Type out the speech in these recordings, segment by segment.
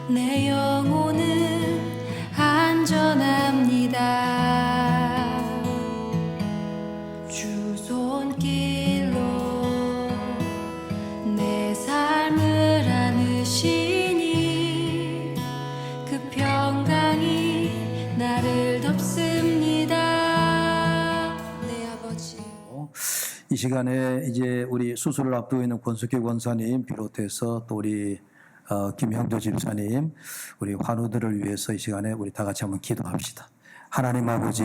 내 영혼은 안전합니다. 주 손길로 내 삶을 안으시니 그 평강이 나를 덮습니다. 내 아버지. 이 시간에 이제 우리 수술을 앞두고 있는 권숙희 권사님 비롯해서 또 우리 김형도 집사님, 우리 환우들을 위해서 이 시간에 우리 다 같이 한번 기도합시다. 하나님 아버지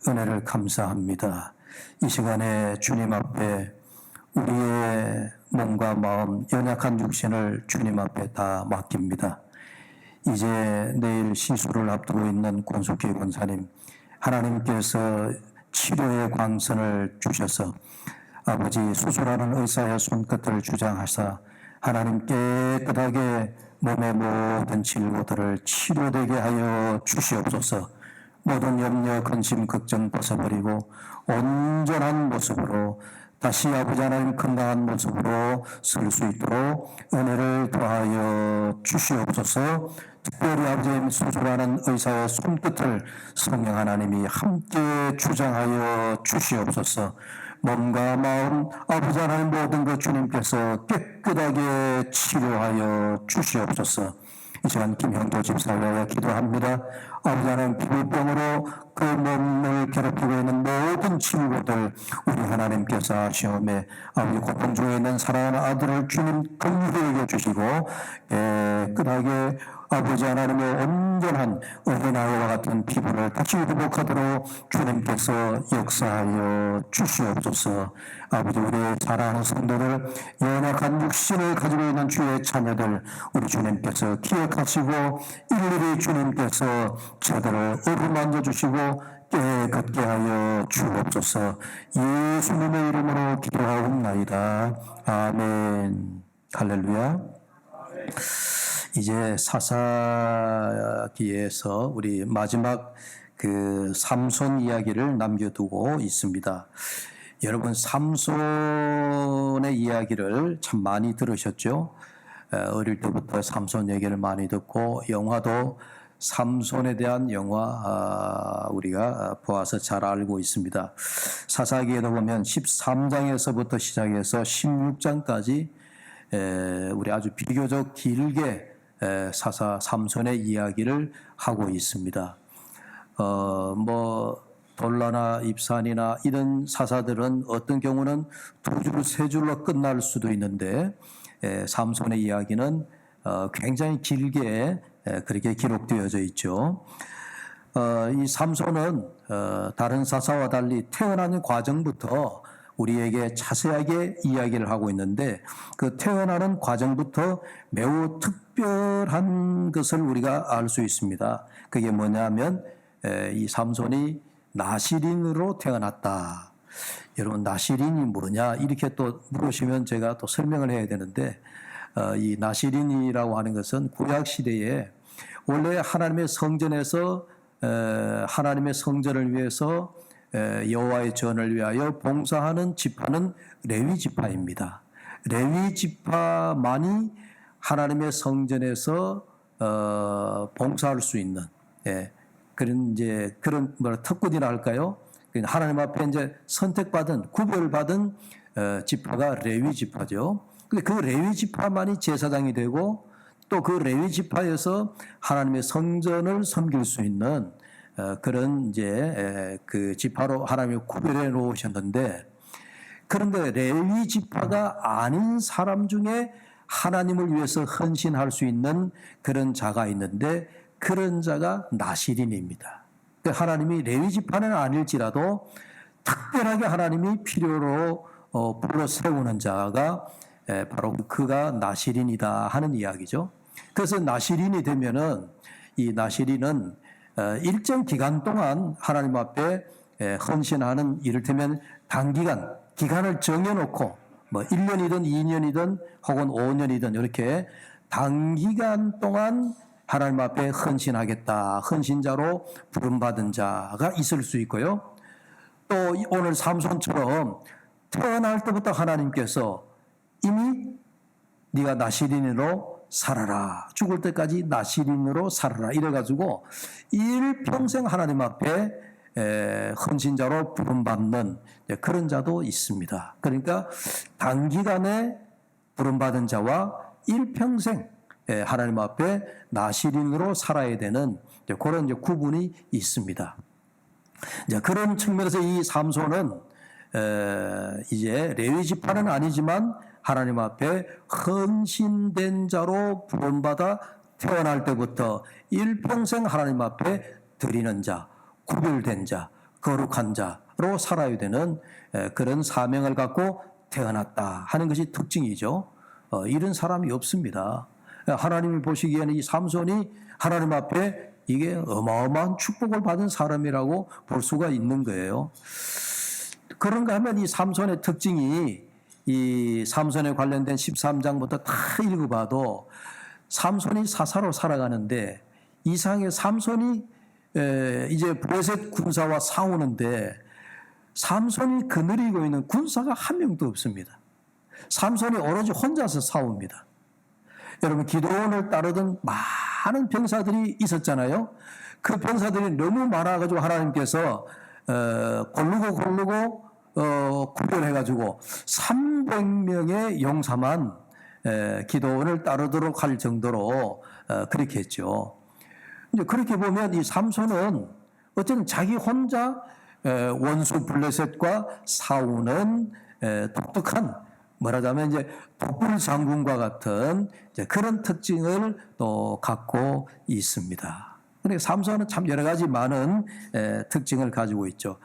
은혜를 감사합니다. 이 시간에 주님 앞에 우리의 몸과 마음, 연약한 육신을 주님 앞에 다 맡깁니다. 이제 내일 시술을 앞두고 있는 권숙희 권사님, 하나님께서 치료의 광선을 주셔서 아버지 수술하는 의사의 손끝을 주장하사 하나님 깨끗하게 몸의 모든 질고들을 치료되게 하여 주시옵소서. 모든 염려, 근심, 걱정 벗어버리고 온전한 모습으로 다시 아버지 하나님 건강한 모습으로 설 수 있도록 은혜를 더하여 주시옵소서. 특별히 아버지 수술하는 의사의 손끝을 성령 하나님이 함께 주장하여 주시옵소서. 몸과 마음 아버지 하나님 모든 것 주님께서 깨끗하게 치료하여 주시옵소서. 이 시간 김형도 집사와 기도합니다. 아버지 하나님 피부병으로 그 몸을 괴롭히고 있는 모든 친구들 우리 하나님께서 하시오매 아버지 고통 중에 있는 사랑하는 아들을 주님 긍휼히 여겨주시고 깨끗하게 아버지 하나님의 온전한 어린아이와 같은 피부를 다시 회복하도록 주님께서 역사하여 주시옵소서. 아버지 우리의 사랑하는 성도들 연약한 육신을 가지고 있는 주의 자녀들 우리 주님께서 기억하시고 일일이 주님께서 저들을 어루만져 주시고 깨끗게 하여 주옵소서. 예수님의 이름으로 기도하옵나이다. 아멘. 할렐루야. 이제 사사기에서 우리 마지막 그 삼손 이야기를 남겨두고 있습니다. 여러분 삼손의 이야기를 참 많이 들으셨죠? 어릴 때부터 삼손 얘기를 많이 듣고 영화도 삼손에 대한 영화 우리가 보아서 잘 알고 있습니다. 사사기에도 보면 13장에서부터 시작해서 16장까지 우리 아주 비교적 길게 사사 삼손의 이야기를 하고 있습니다. 돌라나 입산이나 이런 사사들은 어떤 경우는 2줄, 3줄로 끝날 수도 있는데 삼손의 이야기는 굉장히 길게 그렇게 기록되어져 있죠. 이 삼손은 다른 사사와 달리 태어나는 과정부터 우리에게 자세하게 이야기를 하고 있는데 그 태어나는 과정부터 매우 특별한 것을 우리가 알 수 있습니다. 그게 뭐냐면 이 삼손이 나시린으로 태어났다. 여러분 나시린이 뭐냐 이렇게 또 물으시면 제가 또 설명을 해야 되는데 이 나시린이라고 하는 것은 구약 시대에 원래 하나님의 성전에서 하나님의 성전을 위해서 여호와의 전을 위하여 봉사하는 지파는 레위 지파입니다. 레위 지파만이 하나님의 성전에서 봉사할 수 있는 그런 특권이라 할까요? 하나님 앞에 이제 선택받은 구별받은 지파가 레위 지파죠. 근데 그 레위 지파만이 제사장이 되고 또 그 레위 지파에서 하나님의 성전을 섬길 수 있는 그런 이제 그 지파로 하나님이 구별해 놓으셨는데 그런데 레위 지파가 아닌 사람 중에 하나님을 위해서 헌신할 수 있는 그런 자가 있는데 그런 자가 나시린입니다. 하나님이 레위 지파는 아닐지라도 특별하게 하나님이 필요로 불러 세우는 자가 바로 그가 나시린이다 하는 이야기죠. 그래서 나시린이 되면은 이 나시린은 일정 기간 동안 하나님 앞에 헌신하는 이를테면 단기간, 기간을 정해놓고 1년이든 2년이든 혹은 5년이든 이렇게 단기간 동안 하나님 앞에 헌신하겠다. 헌신자로 부름받은 자가 있을 수 있고요. 또 오늘 삼손처럼 태어날 때부터 하나님께서 이미 네가 나시린으로 살아라. 죽을 때까지 나시린으로 살아라. 이래가지고 일평생 하나님 앞에 헌신자로 부름받는 그런 자도 있습니다. 그러니까 단기간에 부름받은 자와 일평생 하나님 앞에 나시린으로 살아야 되는 그런 구분이 있습니다. 그런 측면에서 이 삼손은 이제 레위 지파는 아니지만 하나님 앞에 헌신된 자로 부름받아 태어날 때부터 일평생 하나님 앞에 드리는 자, 구별된 자, 거룩한 자로 살아야 되는 그런 사명을 갖고 태어났다 하는 것이 특징이죠. 이런 사람이 없습니다. 하나님이 보시기에는 이 삼손이 하나님 앞에 이게 어마어마한 축복을 받은 사람이라고 볼 수가 있는 거예요. 그런가 하면 이 삼손의 특징이 이 삼손에 관련된 13장부터 다 읽어봐도 삼손이 사사로 살아가는데 이상하게 삼손이 이제 블레셋 군사와 싸우는데 삼손이 거느리고 있는 군사가 한 명도 없습니다. 삼손이 오로지 혼자서 싸웁니다. 여러분 기드온을 따르던 많은 병사들이 있었잖아요. 그 병사들이 너무 많아가지고 하나님께서 고르고 구별해가지고 300명의 용사만 기드온을 따르도록 할 정도로 그렇게 했죠. 이제 그렇게 보면 이 삼손은 어쨌든 자기 혼자 원수 블레셋과 싸우는 독특한 말하자면 이제 독불 장군과 같은 그런 특징을 또 갖고 있습니다. 그러니까 삼손은 참 여러 가지 많은 특징을 가지고 있죠.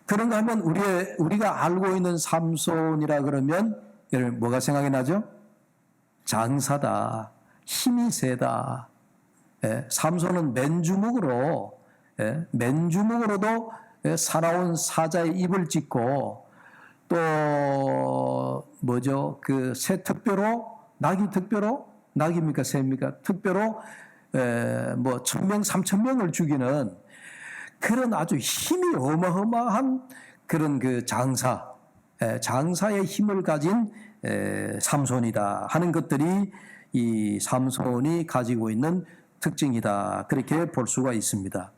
그런가 하면 우리가 알고 있는 삼손이라 그러면 여러분 뭐가 생각이 나죠? 장사다, 힘이 세다. 삼손은 맨주먹으로도 살아온 사자의 입을 찢고 또 뭐죠? 그 새 특별호, 낙이 특별호, 낙입니까 새입니까? 특별호 뭐 1000명, 3000명을 죽이는 그런 아주 힘이 어마어마한 그런 그 장사의 힘을 가진 삼손이다 하는 것들이 이 삼손이 가지고 있는 특징이다. 그렇게 볼 수가 있습니다.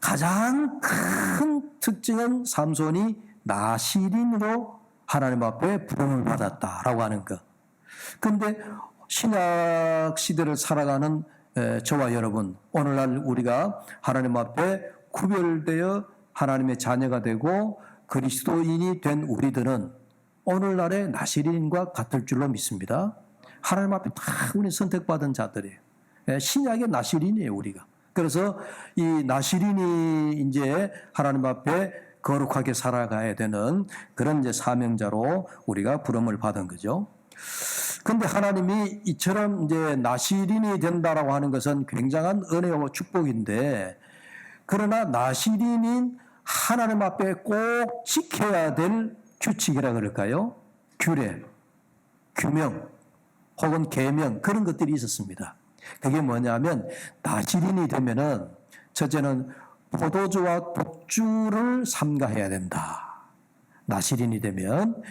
가장 큰 특징은 삼손이 나시린으로 하나님 앞에 부름을 받았다라고 하는 것. 그런데 신약 시대를 살아가는 저와 여러분, 오늘날 우리가 하나님 앞에 구별되어 하나님의 자녀가 되고 그리스도인이 된 우리들은 오늘날의 나시린과 같을 줄로 믿습니다. 하나님 앞에 다 우리 선택받은 자들이에요. 신약의 나시린이에요, 우리가. 그래서 이 나시린이 이제 하나님 앞에 거룩하게 살아가야 되는 그런 이제 사명자로 우리가 부름을 받은 거죠. 근데 하나님이 이처럼 이제 나시린이 된다라고 하는 것은 굉장한 은혜와 축복인데, 그러나 나시린인 하나님 앞에 꼭 지켜야 될 규칙이라 그럴까요? 규례, 규명, 혹은 계명, 그런 것들이 있었습니다. 그게 뭐냐면 나시린이 되면은 첫째는 포도주와 독주를 삼가해야 된다. 나시린이 되면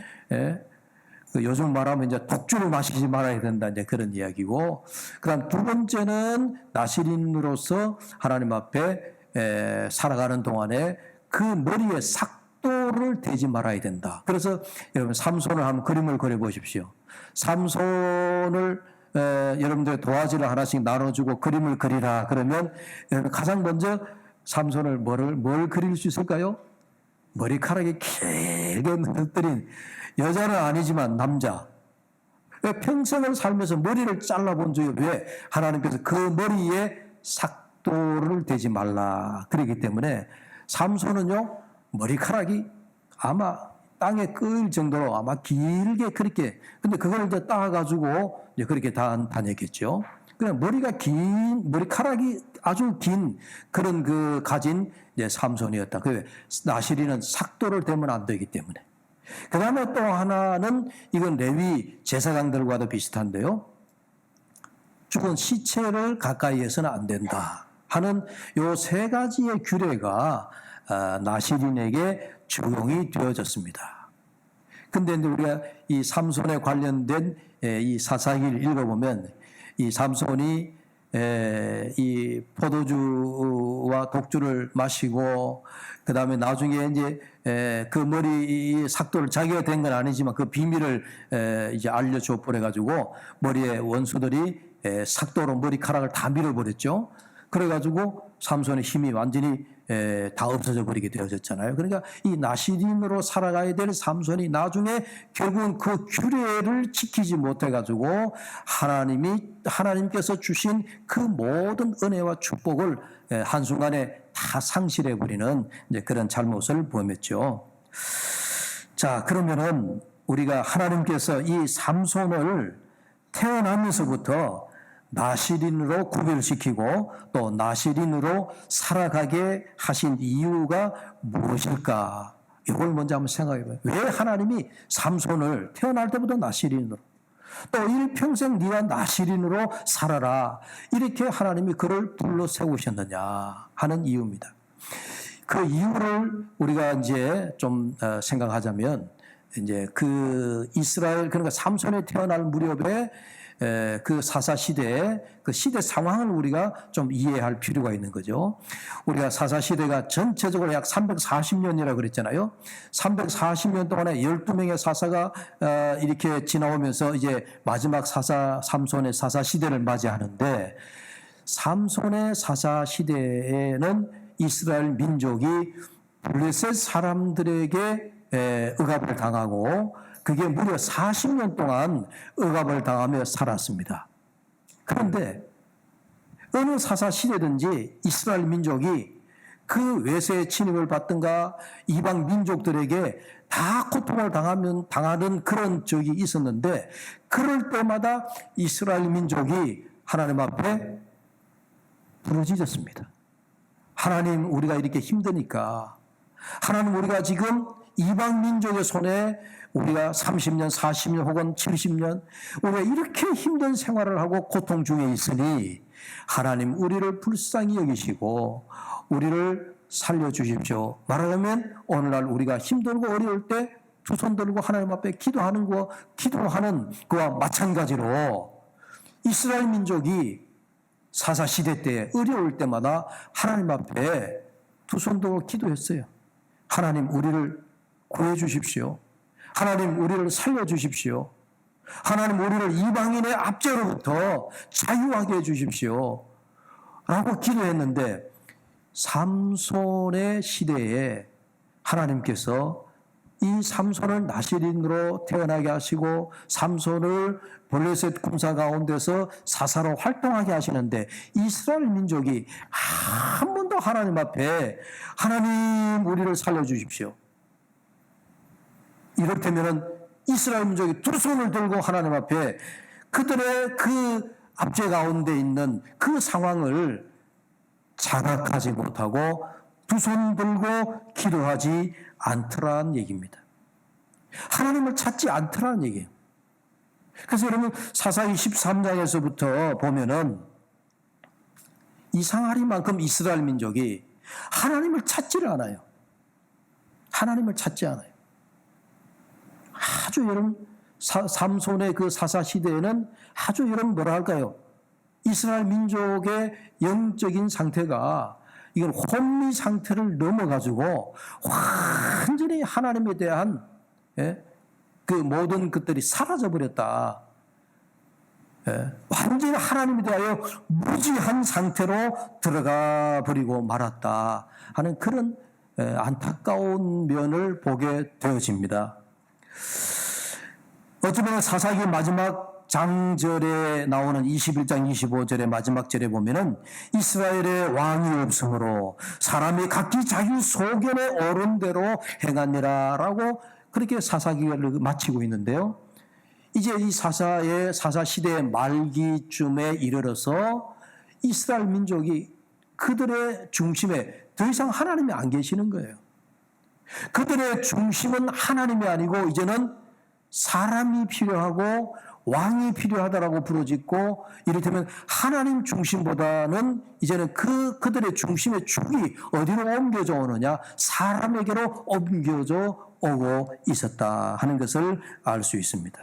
요즘 말하면 이제 독주를 마시지 말아야 된다, 이제 그런 이야기고, 그다음 두 번째는 나시린으로서 하나님 앞에 살아가는 동안에 그 머리에 삭도를 대지 말아야 된다. 그래서 여러분 삼손을 한번 그림을 그려 보십시오. 삼손을 여러분들 도화지를 하나씩 나눠주고 그림을 그리라 그러면 여러분 가장 먼저 삼손을 뭘 그릴 수 있을까요? 머리카락이 길게 늘어뜨린, 여자는 아니지만 남자. 평생을 살면서 머리를 잘라본 적이, 왜? 하나님께서 그 머리에 삭도를 대지 말라 그러기 때문에 삼손은요 머리카락이 아마 땅에 끄일 정도로 아마 길게 그렇게, 근데 그걸 이제 따가지고 이제 그렇게 다녔겠죠. 그냥 머리카락이 아주 긴 그런 그 가진 이제 삼손이었다. 그 나시린은 삭도를 대면 안 되기 때문에. 그 다음에 또 하나는 이건 레위 제사장들과도 비슷한데요. 죽은 시체를 가까이에서는 안 된다 하는 요 세 가지의 규례가 나시린에게 적용이 되어졌습니다. 근데 이제 우리가 이 삼손에 관련된 이 사사기를 읽어보면 이 삼손이 이 포도주와 독주를 마시고 그 다음에 나중에 이제 그 머리 삭도를 자기가 된 건 아니지만 그 비밀을 이제 알려줘 버려가지고 머리에 원수들이 삭도로 머리카락을 다 밀어버렸죠. 그래가지고 삼손의 힘이 완전히 다 없어져 버리게 되어졌잖아요. 그러니까 이 나시린으로 살아가야 될 삼손이 나중에 결국은 그 규례를 지키지 못해가지고 하나님께서 주신 그 모든 은혜와 축복을 한순간에 다 상실해 버리는 이제 그런 잘못을 범했죠. 자, 그러면은 우리가 하나님께서 이 삼손을 태어나면서부터 나시린으로 구별시키고 또 나시린으로 살아가게 하신 이유가 무엇일까? 이걸 먼저 한번 생각해 봐요. 왜 하나님이 삼손을 태어날 때부터 나시린으로 또 일평생 네가 나시린으로 살아라 이렇게 하나님이 그를 불러 세우셨느냐 하는 이유입니다. 그 이유를 우리가 이제 좀 생각하자면 이제 그 이스라엘 그러니까 삼손이 태어날 무렵에 그 사사 시대의 그 시대 상황을 우리가 좀 이해할 필요가 있는 거죠. 우리가 사사 시대가 전체적으로 약 340년이라고 그랬잖아요. 340년 동안에 12명의 사사가 이렇게 지나오면서 이제 마지막 사사 삼손의 사사 시대를 맞이하는데 삼손의 사사 시대에는 이스라엘 민족이 블레셋 사람들에게 억압을 당하고 그게 무려 40년 동안 억압을 당하며 살았습니다. 그런데 어느 사사 시대든지 이스라엘 민족이 그 외세의 침입을 받든가 이방 민족들에게 다 고통을 당하는 그런 적이 있었는데 그럴 때마다 이스라엘 민족이 하나님 앞에 부르짖었습니다. 하나님, 우리가 이렇게 힘드니까 하나님, 우리가 지금 이방 민족의 손에 우리가 30년, 40년 혹은 70년 우리가 이렇게 힘든 생활을 하고 고통 중에 있으니 하나님 우리를 불쌍히 여기시고 우리를 살려주십시오. 말하자면 오늘날 우리가 힘들고 어려울 때 두 손 들고 하나님 앞에 기도하는 그와 마찬가지로 이스라엘 민족이 사사시대 때 어려울 때마다 하나님 앞에 두 손 들고 기도했어요. 하나님 우리를 구해주십시오. 하나님 우리를 살려주십시오. 하나님 우리를 이방인의 압제로부터 자유하게 해주십시오. 라고 기도했는데 삼손의 시대에 하나님께서 이 삼손을 나시린으로 태어나게 하시고 삼손을 블레셋 군사 가운데서 사사로 활동하게 하시는데 이스라엘 민족이 한 번도 하나님 앞에 하나님 우리를 살려주십시오. 이렇다면 이스라엘 민족이 두 손을 들고 하나님 앞에 그들의 그 압제 가운데 있는 그 상황을 자각하지 못하고 두 손 들고 기도하지 않더라는 얘기입니다. 하나님을 찾지 않더라는 얘기예요. 그래서 여러분 사사기 13장에서부터 보면은 이상하리만큼 이스라엘 민족이 하나님을 찾지를 않아요. 하나님을 찾지 않아요. 아주 여러분 삼손의 그 사사 시대에는 아주 여러분 뭐라 할까요? 이스라엘 민족의 영적인 상태가 이건 혼미 상태를 넘어가지고 완전히 하나님에 대한 그 모든 것들이 사라져버렸다. 완전히 하나님에 대하여 무지한 상태로 들어가 버리고 말았다 하는 그런 안타까운 면을 보게 되어집니다. 어쩌면 사사기 마지막 장절에 나오는 21장 25절의 마지막 절에 보면은 이스라엘의 왕이 없으므로 사람이 각기 자기 소견에 오른 대로 행하니라 라고 그렇게 사사기를 마치고 있는데요. 이제 이 사사 시대의 말기쯤에 이르러서 이스라엘 민족이 그들의 중심에 더 이상 하나님이 안 계시는 거예요. 그들의 중심은 하나님이 아니고 이제는 사람이 필요하고 왕이 필요하다라고 부르짖고 이를테면 하나님 중심보다는 이제는 그들의 중심의 축이 어디로 옮겨져 오느냐 사람에게로 옮겨져 오고 있었다 하는 것을 알 수 있습니다.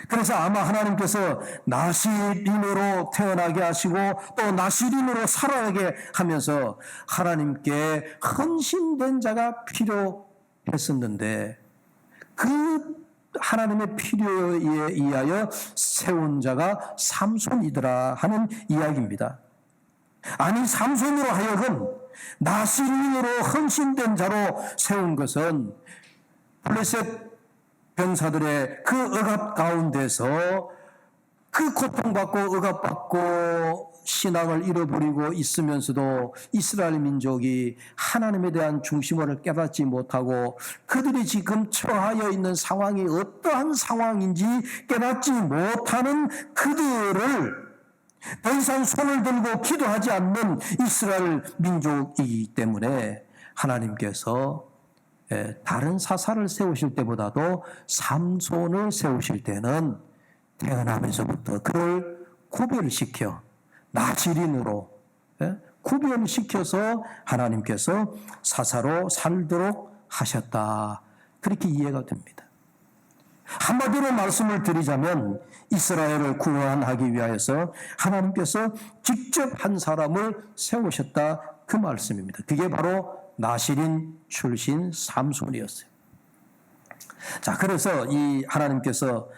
그래서 아마 하나님께서 나시린으로 태어나게 하시고 또 나시린으로 살아가게 하면서 하나님께 헌신된 자가 필요했었는데 그 하나님의 필요에 의하여 세운 자가 삼손이더라 하는 이야기입니다. 아니 삼손으로 하여금 나시린으로 헌신된 자로 세운 것은 블레셋 병사들의 그 억압 가운데서 그 고통받고 억압받고 신앙을 잃어버리고 있으면서도 이스라엘 민족이 하나님에 대한 중심을 깨닫지 못하고 그들이 지금 처하여 있는 상황이 어떠한 상황인지 깨닫지 못하는 그들을 더 이상 손을 들고 기도하지 않는 이스라엘 민족이기 때문에 하나님께서 다른 사사를 세우실 때보다도 삼손을 세우실 때는 태어나면서부터 그를 구별시켜 나시린으로 구별시켜서 하나님께서 사사로 살도록 하셨다. 그렇게 이해가 됩니다. 한마디로 말씀을 드리자면 이스라엘을 구원하기 위하여서 하나님께서 직접 한 사람을 세우셨다 그 말씀입니다. 그게 바로 나시린 출신 삼손이었어요. 자, 그래서 이 하나님께서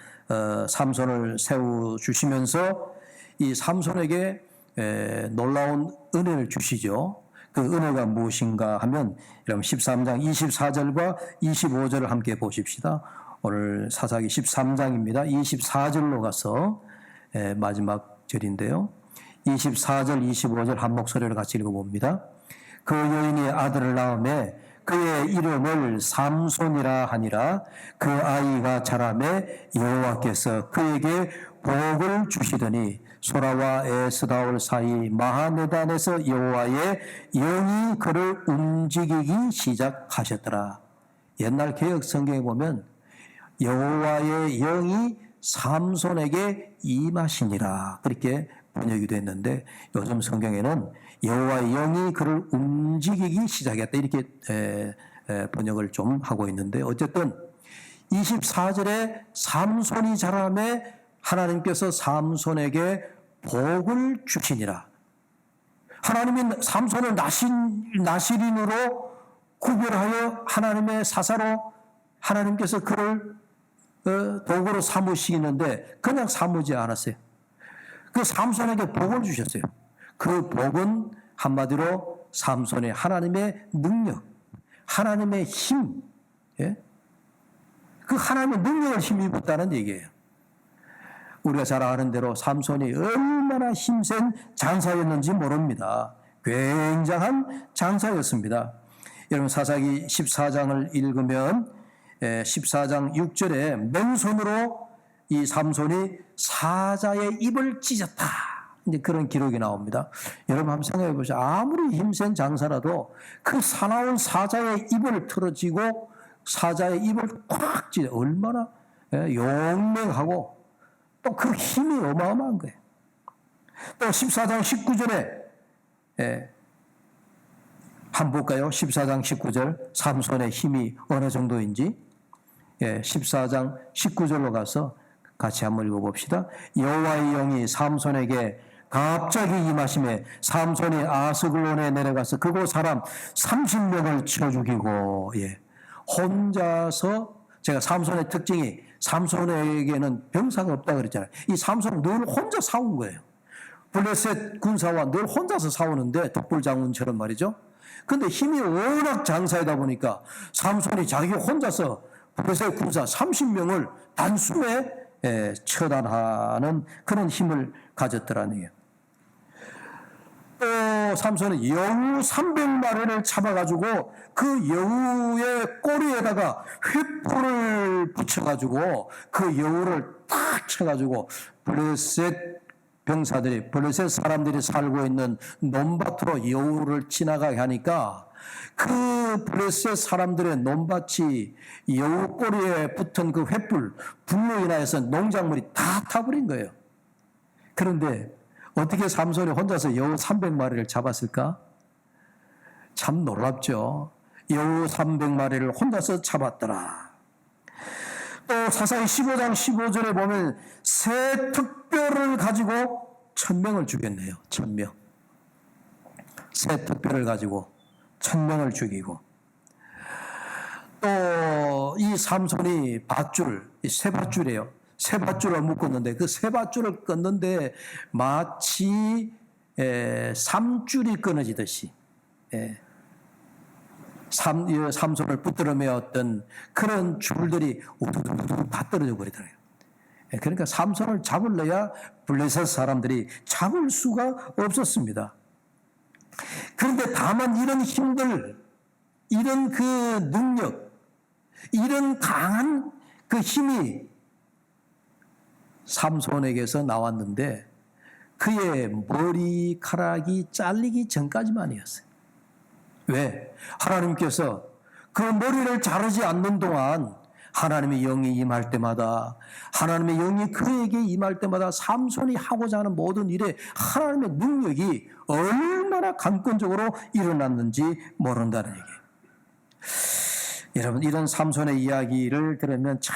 삼손을 세워주시면서 이 삼손에게 놀라운 은혜를 주시죠. 그 은혜가 무엇인가 하면 여러분 13장 24절과 25절을 함께 보십시다. 오늘 사사기 13장입니다. 24절로 가서 마지막 절인데요. 24절 25절 한 목소리로 같이 읽어봅니다. 그 여인이 아들을 낳음에 그의 이름을 삼손이라 하니라. 그 아이가 자라매 여호와께서 그에게 복을 주시더니 소라와 에스다올 사이 마하네단에서 여호와의 영이 그를 움직이기 시작하셨더라. 옛날 개역 성경에 보면 여호와의 영이 삼손에게 임하시니라 그렇게 번역이 됐는데 요즘 성경에는 여호와의 영이 그를 움직이기 시작했다 이렇게 번역을 좀 하고 있는데 어쨌든 24절에 삼손이 자라매 하나님께서 삼손에게 복을 주시니라. 하나님이 삼손을 나시린으로 구별하여 하나님의 사사로 하나님께서 그를 도구로 삼으시는데 그냥 삼으지 않았어요. 그 삼손에게 복을 주셨어요. 그 복은 한마디로 삼손의 하나님의 능력, 하나님의 힘, 그 하나님의 능력을 힘입었다는 얘기예요. 우리가 잘 아는 대로 삼손이 얼마나 힘센 장사였는지 모릅니다. 굉장한 장사였습니다. 여러분 사사기 14장을 읽으면 14장 6절에 맨손으로 이 삼손이 사자의 입을 찢었다. 이제 그런 기록이 나옵니다. 여러분 한번 생각해 보세요. 아무리 힘센 장사라도 그 사나운 사자의 입을 틀어지고 사자의 입을 꽉 찢어 얼마나 용맹하고 또 그 힘이 어마어마한 거예요. 또 14장 19절에 한번 볼까요? 14장 19절 삼손의 힘이 어느 정도인지 14장 19절로 가서 같이 한번 읽어봅시다. 여호와의 영이 삼손에게 갑자기 임하심에 삼손이 아스글론에 내려가서 그곳 사람 30명을 쳐 죽이고 혼자서 제가 삼손의 특징이 삼손에게는 병사가 없다 그랬잖아요. 이 삼손은 늘 혼자 싸운 거예요. 블레셋 군사와 늘 혼자서 싸우는데 독불장군처럼 말이죠. 근데 힘이 워낙 장사이다 보니까 삼손이 자기 혼자서 블레셋 군사 30명을 단숨에 처단하는 그런 힘을 가졌더라는 거예요. 또 삼손은 여우 300마리를 잡아가지고 그 여우의 꼬리에다가 횃불을 붙여가지고 그 여우를 딱 쳐가지고 블레셋 병사들이 블레셋 사람들이 살고 있는 논밭으로 여우를 지나가게 하니까 그 블레셋 사람들의 논밭이 여우 꼬리에 붙은 그 횃불 불로 인하여서 농작물이 다 타버린 거예요. 그런데 어떻게 삼손이 혼자서 여우 300마리를 잡았을까? 참 놀랍죠. 여우 300마리를 혼자서 잡았더라. 또 사사기 15장 15절에 보면 새 특별을 가지고 1000명을 죽였네요. 1000명. 새 특별을 가지고 1000명을 죽이고, 또 이 삼손이 밧줄, 새 밧줄이에요. 새 밧줄을 묶었는데 그 새 밧줄을 끊는데 마치 3줄이 끊어지듯이 삼손을 붙들어 메었던 그런 줄들이 우두두두 다 떨어져 버리더라고요. 그러니까 삼손을 잡으려야 블레셋 사람들이 잡을 수가 없었습니다. 그런데 다만 이런 힘들, 이런 그 능력, 이런 강한 그 힘이 삼손에게서 나왔는데 그의 머리카락이 잘리기 전까지만이었어요. 왜? 하나님께서 그 머리를 자르지 않는 동안 하나님의 영이 임할 때마다, 하나님의 영이 그에게 임할 때마다 삼손이 하고자 하는 모든 일에 하나님의 능력이 얼마나 강권적으로 일어났는지 모른다는 얘기예요. 여러분, 이런 삼손의 이야기를 들으면 참,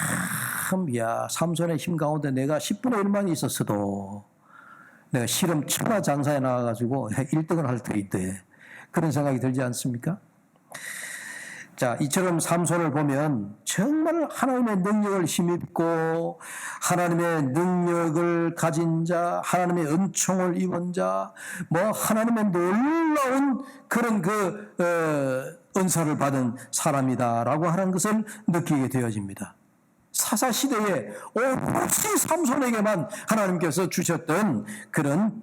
삼손의 힘 가운데 내가 10분의 1만 있었어도 내가 실험 천하장사에 나와가지고 1등을 할 터인데, 그런 생각이 들지 않습니까? 자, 이처럼 삼손을 보면 정말 하나님의 능력을 힘입고 하나님의 능력을 가진 자, 하나님의 은총을 입은 자, 하나님의 놀라운 그런 은사를 받은 사람이다라고 하는 것을 느끼게 되어집니다. 사사시대에 오롯이 삼손에게만 하나님께서 주셨던 그런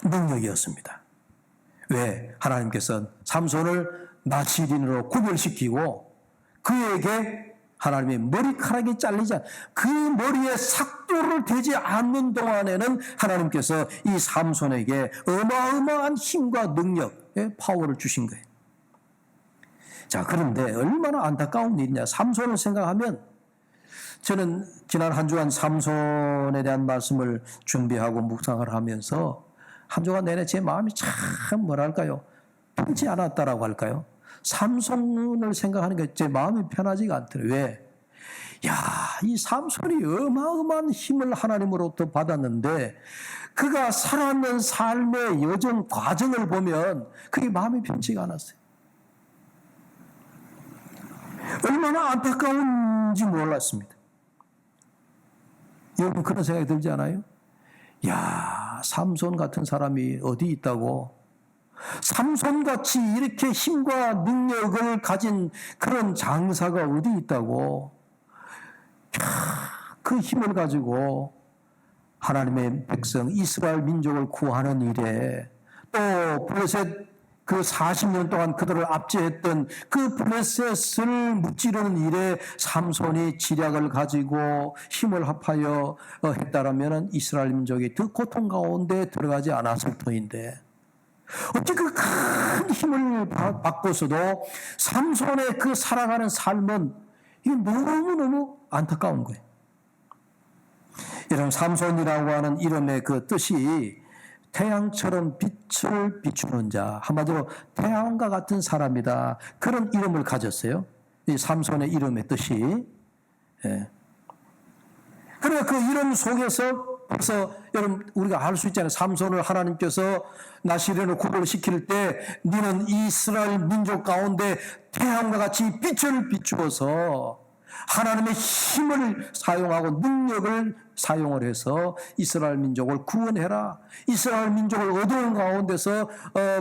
능력이었습니다. 왜? 하나님께서 삼손을 나시린으로 구별시키고 그에게 하나님의 머리카락이 잘리지 그 머리에 삭도를 대지 않는 동안에는 하나님께서 이 삼손에게 어마어마한 힘과 능력의 파워를 주신 거예요. 자, 그런데 얼마나 안타까운 일이냐. 삼손을 생각하면 저는 지난 한 주간 삼손에 대한 말씀을 준비하고 묵상을 하면서 한 주간 내내 제 마음이 참 뭐랄까요, 편치 않았다라고 할까요? 삼손을 생각하는 게 제 마음이 편하지가 않더라고요. 왜? 이 삼손이 어마어마한 힘을 하나님으로부터 받았는데 그가 살아가는 삶의 여정 과정을 보면 그게 마음이 편치가 않았어요. 얼마나 안타까운지 몰랐습니다. 여러분, 그런 생각이 들지 않아요? 삼손 같은 사람이 어디 있다고? 삼손같이 이렇게 힘과 능력을 가진 그런 장사가 어디 있다고? 그 힘을 가지고 하나님의 백성 이스라엘 민족을 구하는 일에, 또 블레셋 그 40년 동안 그들을 압제했던 그 블레셋을 무찌르는 일에 삼손이 지략을 가지고 힘을 합하여 했다라면 이스라엘 민족이 그 고통 가운데 들어가지 않았을 터인데, 어찌 그 큰 힘을 받고서도 삼손의 그 살아가는 삶은 이게 너무너무 안타까운 거예요. 여러분, 삼손이라고 하는 이름의 그 뜻이 태양처럼 빛을 비추는 자, 한마디로 태양과 같은 사람이다, 그런 이름을 가졌어요. 이 삼손의 이름의 뜻이. 그러니까 그 이름 속에서 벌써 여러분 우리가 알 수 있잖아요. 삼손을 하나님께서 나시린을 구별시킬 때 너는 이스라엘 민족 가운데 태양과 같이 빛을 비추어서 하나님의 힘을 사용하고 능력을 사용을 해서 이스라엘 민족을 구원해라. 이스라엘 민족을 어두운 가운데서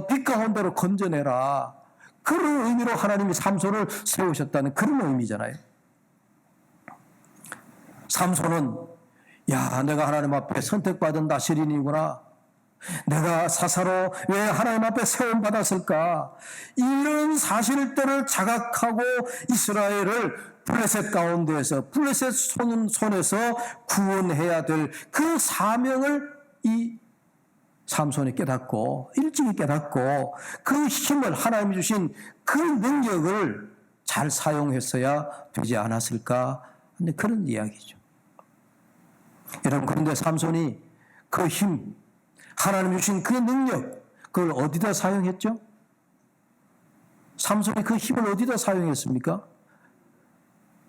빛 가운데로 건져내라. 그런 의미로 하나님이 삼손을 세우셨다는 그런 의미잖아요. 삼손은 내가 하나님 앞에 선택받은 나시린이구나. 내가 사사로 왜 하나님 앞에 세움받았을까? 이런 사실들을 자각하고 이스라엘을 블레셋 가운데에서, 블레셋 손에서 구원해야 될 그 사명을 이 삼손이 깨닫고, 일찍이 깨닫고, 그 힘을, 하나님이 주신 그 능력을 잘 사용했어야 되지 않았을까? 근데 그런 이야기죠. 여러분, 그런데 삼손이 그 힘, 하나님 주신 그 능력, 그걸 어디다 사용했죠? 삼손이 그 힘을 어디다 사용했습니까?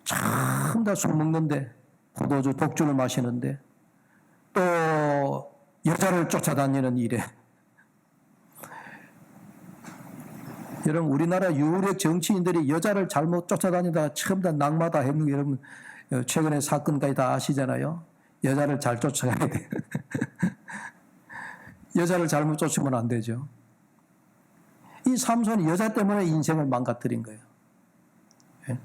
참 전부 다 술 먹는데, 포도주, 독주를 마시는데, 또 여자를 쫓아다니는 일에. 여러분, 우리나라 유력 정치인들이 여자를 잘못 쫓아다니다가 처음 다 낙마다 했는 게 여러분, 최근에 사건까지 다 아시잖아요. 여자를 잘 쫓아가야 돼. 여자를 잘못 쫓으면 안 되죠. 이 삼손이 여자 때문에 인생을 망가뜨린 거예요. 예?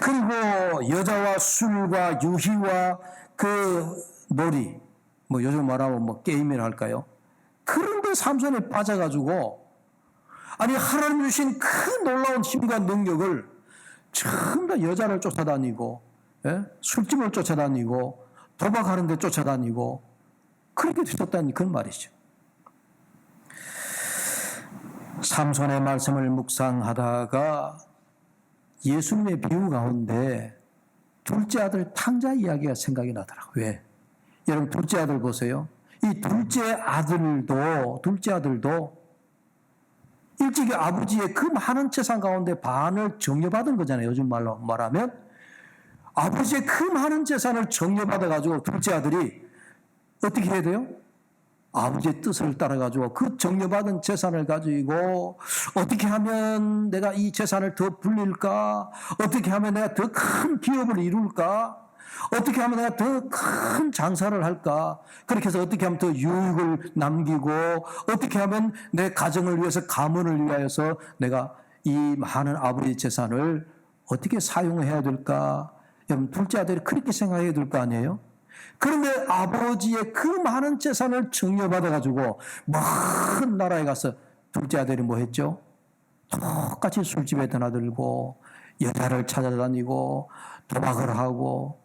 그리고 여자와 술과 유희와 그 놀이, 뭐 요즘 말하면 뭐 게임이라 할까요? 그런데 삼손에 빠져가지고, 아니, 하나님 주신 큰 놀라운 힘과 능력을 전부 다 여자를 쫓아다니고, 예? 술집을 쫓아다니고, 도박하는 데 쫓아다니고, 그렇게 되셨다는 그런 말이죠. 삼손의 말씀을 묵상하다가 예수님의 비유 가운데 둘째 아들 탕자 이야기가 생각이 나더라고요. 왜? 여러분, 둘째 아들 보세요. 이 둘째 아들도 일찍이 아버지의 그 많은 재산 가운데 반을 정려받은 거잖아요. 요즘 말로 말하면. 아버지의 그 많은 재산을 정려받아가지고 둘째 아들이 어떻게 해야 돼요? 아버지의 뜻을 따라가지고 그 정려받은 재산을 가지고 어떻게 하면 내가 이 재산을 더 불릴까? 어떻게 하면 내가 더 큰 기업을 이룰까? 어떻게 하면 내가 더 큰 장사를 할까? 그렇게 해서 어떻게 하면 더 유익을 남기고 어떻게 하면 내 가정을 위해서 가문을 위하여서 내가 이 많은 아버지의 재산을 어떻게 사용해야 될까? 여러분, 둘째 아들이 그렇게 생각해야 될 거 아니에요? 그런데 아버지의 그 많은 재산을 증여받아가지고 먼 나라에 가서 둘째 아들이 뭐 했죠? 똑같이 술집에 드나들고 여자를 찾아다니고 도박을 하고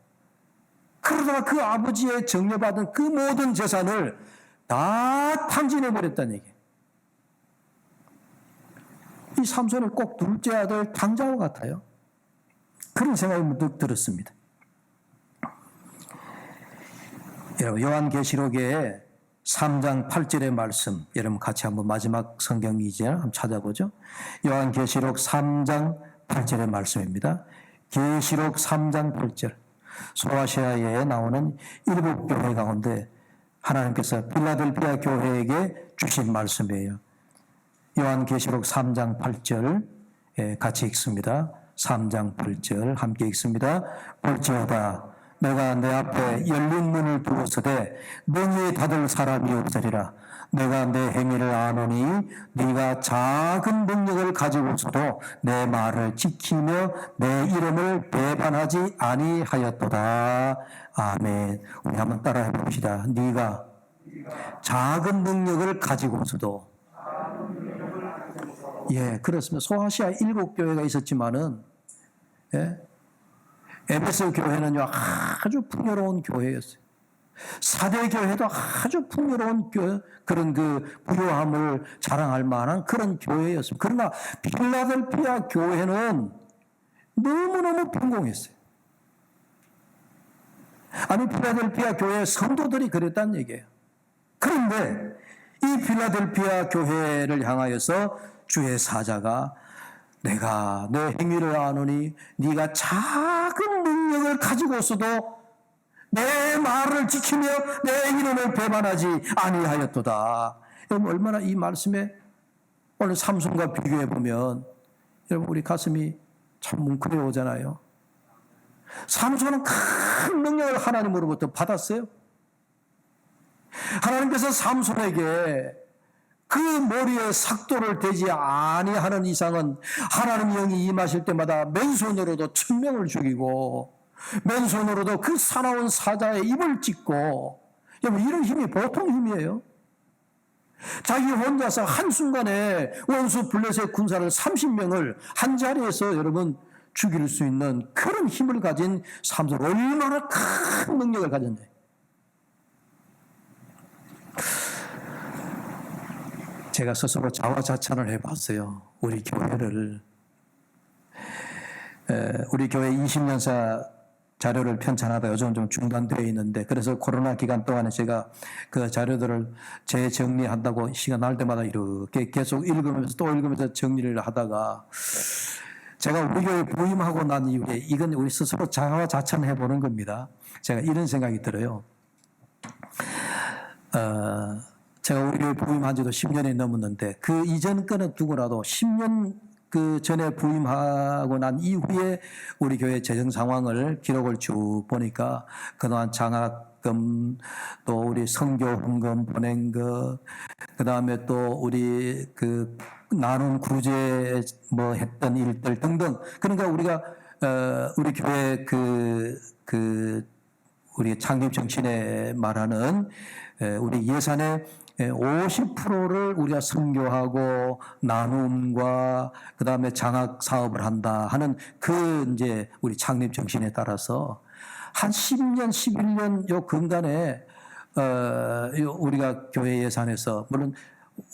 그러다가 그 아버지의 증여받은 그 모든 재산을 다 탕진해버렸다는 얘기예요. 이 삼손이 꼭 둘째 아들 탕자와 같아요. 그런 생각이 문득 들었습니다. 여러분, 요한계시록의 3장 8절의 말씀, 여러분 같이 한번 마지막 성경이죠. 한번 찾아보죠. 요한계시록 3장 8절의 말씀입니다. 계시록 3장 8절. 소아시아에 나오는 7교회 가운데 하나님께서 필라델피아 교회에게 주신 말씀이에요. 요한계시록 3장 8절 같이 읽습니다. 3장 8절 함께 읽습니다. 볼지어다 내가 내 앞에 열린 문을 두었으되 능히 닫을 사람이 없으리라. 내가 내 행위를 아노니 네가 작은 능력을 가지고서도 내 말을 지키며 내 이름을 배반하지 아니하였도다. 아멘. 우리 한번 따라해 봅시다. 네가 작은 능력을 가지고서도. 예, 그렇습니다. 소아시아 7교회가 있었지만은, 예, 에베소 교회는요, 아주 풍요로운 교회였어요. 사대 교회도 아주 풍요로운 그런 그 부유함을 자랑할 만한 그런 교회였습니다. 그러나 필라델피아 교회는 너무너무 평공했어요. 아니, 필라델피아 교회 성도들이 그랬다는 얘기예요. 그런데 이 필라델피아 교회를 향하여서 주의 사자가 내가 내 행위를 아노니 네가 작은 능력을 가지고서도 내 말을 지키며 내 이름을 배반하지 아니하였도다. 여러분, 얼마나 이 말씀에 오늘 삼손과 비교해 보면 여러분 우리 가슴이 참 뭉클해 오잖아요. 삼손은 큰 능력을 하나님으로부터 받았어요. 하나님께서 삼손에게 그 머리에 삭도를 대지 아니하는 이상은 하나님 영이 임하실 때마다 맨손으로도 1000명을 죽이고 맨손으로도 그 사나운 사자의 입을 찢고, 여러분 이런 힘이 보통 힘이에요. 자기 혼자서 한순간에 원수 블레셋 군사를 30명을 한 자리에서 여러분 죽일 수 있는 그런 힘을 가진 삼손, 얼마나 큰 능력을 가졌나요? 제가 스스로 자화자찬을 해봤어요. 우리 교회를. 우리 교회 20년사 자료를 편찬하다 요즘 좀 중단되어 있는데, 그래서 코로나 기간 동안에 제가 그 자료들을 재정리한다고 시간 날 때마다 이렇게 계속 읽으면서 또 읽으면서 정리를 하다가 제가 우리 교회 부임하고 난 이후에 이건 우리 스스로 자화자찬해 보는 겁니다. 제가 이런 생각이 들어요. 제가 우리 교회 부임한 지도 10년이 넘었는데 그 이전 거는 두고라도 10년 그 전에 부임하고 난 이후에 우리 교회 재정 상황을 기록을 쭉 보니까 그동안 장학금 또 우리 선교 헌금 보낸 거 그다음에 또 우리 그 나눔 구제 뭐 했던 일들 등등 그러니까 우리가 우리 교회 우리 창립 정신에 말하는 우리 예산의 50%를 우리가 선교하고 나눔과 그다음에 장학 사업을 한다 하는 그 이제 우리 창립 정신에 따라서 한 10년, 11년 요 근간에 우리가 교회 예산에서 물론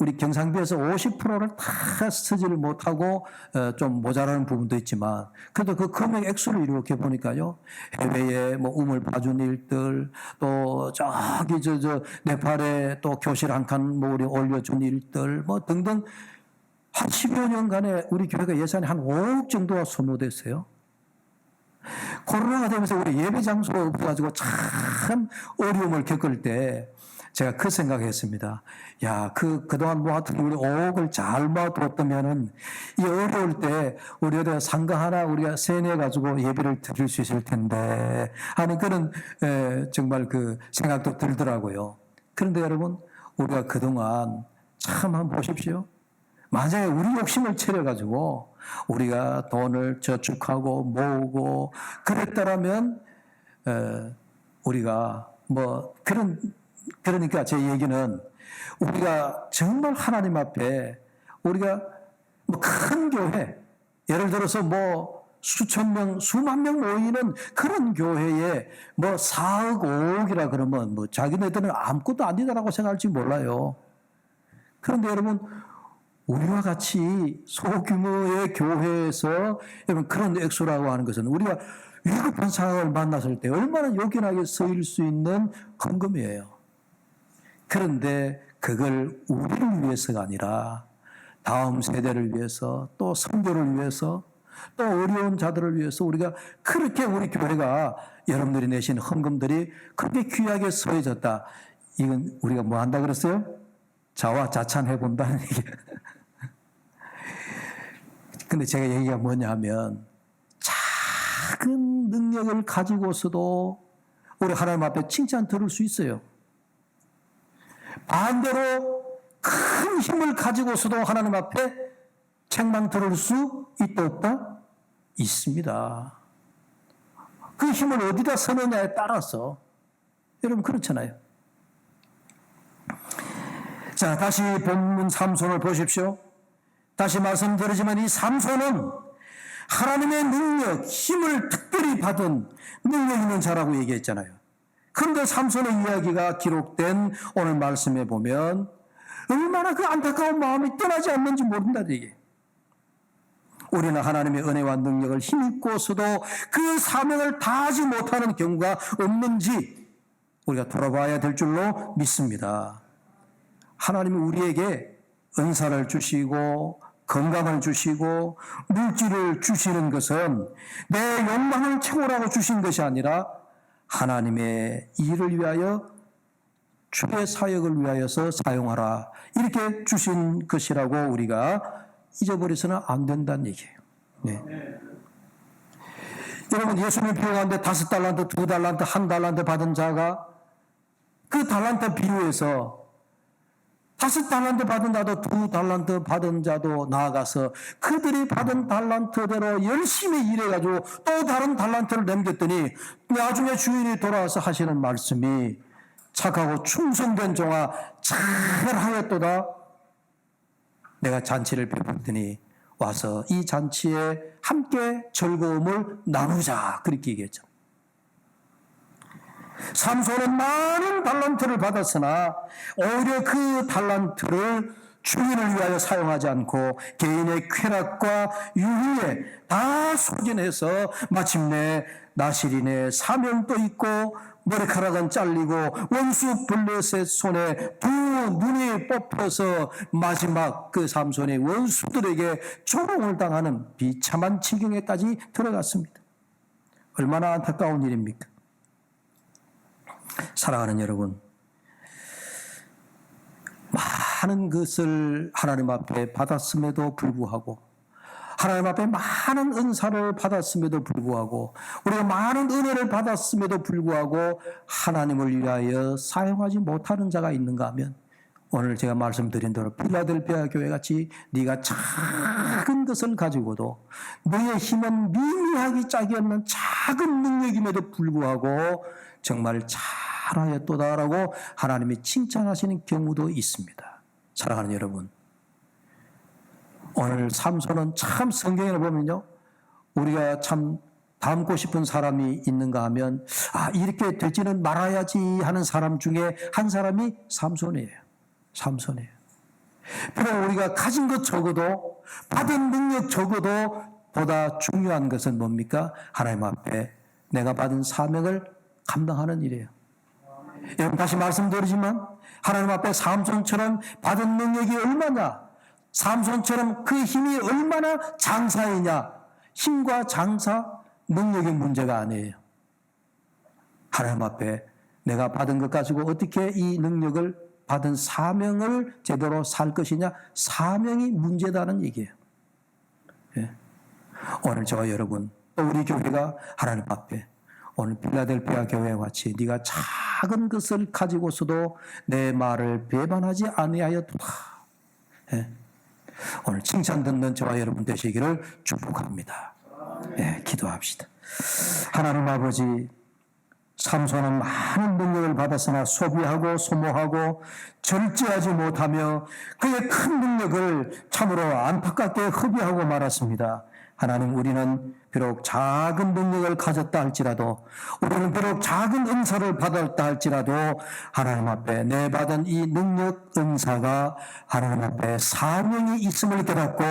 우리 경상비에서 50%를 다 쓰지를 못하고 좀 모자라는 부분도 있지만 그래도 그 금액 액수를 이렇게 보니까요 해외에 뭐 우물 봐준 일들 또 저기 저 네팔에 또 교실 한 칸 뭐 우리 올려준 일들 뭐 등등 한 10여 년간에 우리 교회가 예산이 한 5억 정도가 소모됐어요. 코로나가 되면서 우리 예배 장소가 없어가지고 참 어려움을 겪을 때 제가 그 생각했습니다. 야, 그동안 모았던 우리 5억을 잘 모아두었다면은 이 어려울 때 우리가 상가 하나 우리가 세뇌해가지고 예배를 드릴 수 있을 텐데 하는 그런 정말 그 생각도 들더라고요. 그런데 여러분, 우리가 그동안 참 한번 보십시오. 만약에 우리 욕심을 차려가지고 우리가 돈을 저축하고 모으고 그랬더라면 우리가 뭐 그러니까 제 얘기는 우리가 정말 하나님 앞에 우리가 뭐 큰 교회 예를 들어서 뭐 수천 명 수만 명 모이는 그런 교회에 뭐 4억 5억이라 그러면 뭐 자기네들은 아무것도 아니다라고 생각할지 몰라요. 그런데 여러분 우리와 같이 소규모의 교회에서 여러분 그런 액수라고 하는 것은 우리가 위급한 상황을 만났을 때 얼마나 요긴하게 서일 수 있는 헌금이에요. 그런데 그걸 우리를 위해서가 아니라 다음 세대를 위해서 또 선교를 위해서 또 어려운 자들을 위해서 우리가 그렇게 우리 교회가 여러분들이 내신 헌금들이 그렇게 귀하게 서해졌다. 이건 우리가 뭐 한다 그랬어요? 자화자찬해 본다는 얘기예요. 근데 제가 얘기가 뭐냐면 작은 능력을 가지고서도 우리 하나님 앞에 칭찬 들을 수 있어요. 반대로 큰 힘을 가지고서도 하나님 앞에 책망 들을 수 있다 없다? 있습니다. 그 힘을 어디다 쓰느냐에 따라서 여러분 그렇잖아요. 자, 다시 본문 삼손을 보십시오. 다시 말씀드리지만 이 삼손은 하나님의 능력, 힘을 특별히 받은 능력 있는 자라고 얘기했잖아요. 그런데 삼손의 이야기가 기록된 오늘 말씀에 보면 얼마나 그 안타까운 마음이 떠나지 않는지 모른다는 얘기예요. 우리는 하나님의 은혜와 능력을 힘입고서도 그 사명을 다하지 못하는 경우가 없는지 우리가 돌아봐야 될 줄로 믿습니다. 하나님이 우리에게 은사를 주시고 건강을 주시고 물질을 주시는 것은 내 욕망을 채우라고 주신 것이 아니라 하나님의 일을 위하여 주의 사역을 위하여서 사용하라 이렇게 주신 것이라고 우리가 잊어버려서는 안 된다는 얘기예요. 네. 여러분 예수님 필요한데 5달란트, 2달란트, 1달란트 받은 자가 그 달란트 비유에서 5달란트 받은 자도 2달란트 받은 자도 나아가서 그들이 받은 달란트대로 열심히 일해가지고 또 다른 달란트를 남겼더니 나중에 주인이 돌아와서 하시는 말씀이 착하고 충성된 종아 잘하였도다. 내가 잔치를 베풀더니 와서 이 잔치에 함께 즐거움을 나누자 그렇게 얘기했죠. 삼손은 많은 달란트를 받았으나 오히려 그 달란트를 주인을 위하여 사용하지 않고 개인의 쾌락과 유희에 다 소진해서 마침내 나실인의 사명도 있고 머리카락은 잘리고 원수 블레셋 손에 두 눈이 뽑혀서 마지막 그 삼손의 원수들에게 조롱을 당하는 비참한 지경에까지 들어갔습니다. 얼마나 안타까운 일입니까? 사랑하는 여러분, 많은 것을 하나님 앞에 받았음에도 불구하고, 하나님 앞에 많은 은사를 받았음에도 불구하고, 우리가 많은 은혜를 받았음에도 불구하고 하나님을 위하여 사용하지 못하는 자가 있는가 하면, 오늘 제가 말씀드린 대로 필라델피아 교회같이 네가 작은 것을 가지고도 너의 힘은 미미하기 짝이 없는 작은 능력임에도 불구하고 정말 잘하였도다라고 하나님이 칭찬하시는 경우도 있습니다. 사랑하는 여러분, 오늘 삼손은 참 성경에 보면요, 우리가 참 닮고 싶은 사람이 있는가 하면 이렇게 되지는 말아야지 하는 사람 중에 한 사람이 삼손이에요. 삼손이에요. 비록 우리가 가진 것 적어도, 받은 능력 적어도 보다 중요한 것은 뭡니까? 하나님 앞에 내가 받은 사명을 감당하는 일이에요. 여러분, 다시 말씀드리지만 하나님 앞에 삼손처럼 받은 능력이 얼마냐, 삼손처럼 그 힘이 얼마나 장사이냐, 힘과 장사, 능력의 문제가 아니에요. 하나님 앞에 내가 받은 것 가지고 어떻게 이 능력을, 받은 사명을 제대로 살 것이냐, 사명이 문제다는 얘기예요. 예. 오늘 저와 여러분, 또 우리 교회가 하나님 앞에 오늘 필라델피아 교회와 같이 네가 작은 것을 가지고서도 내 말을 배반하지 아니하였도다. 예. 오늘 칭찬 듣는 저와 여러분 되시기를 축복합니다. 예, 기도합시다. 하나님 아버지, 삼손은 많은 능력을 받았으나 소비하고 소모하고 절제하지 못하며 그의 큰 능력을 참으로 안타깝게 허비하고 말았습니다. 하나님, 우리는 비록 작은 능력을 가졌다 할지라도, 우리는 비록 작은 은사를 받았다 할지라도 하나님 앞에 내 받은 이 능력, 은사가 하나님 앞에 사명이 있음을 깨닫고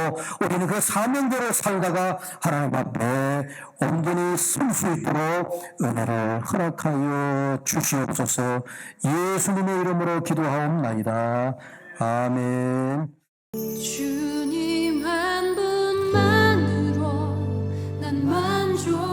우리는 그 사명대로 살다가 하나님 앞에 온전히 쓸 수 있도록 은혜를 허락하여 주시옵소서. 예수님의 이름으로 기도하옵나이다. 아멘. 주님 한 분만으로 난 만족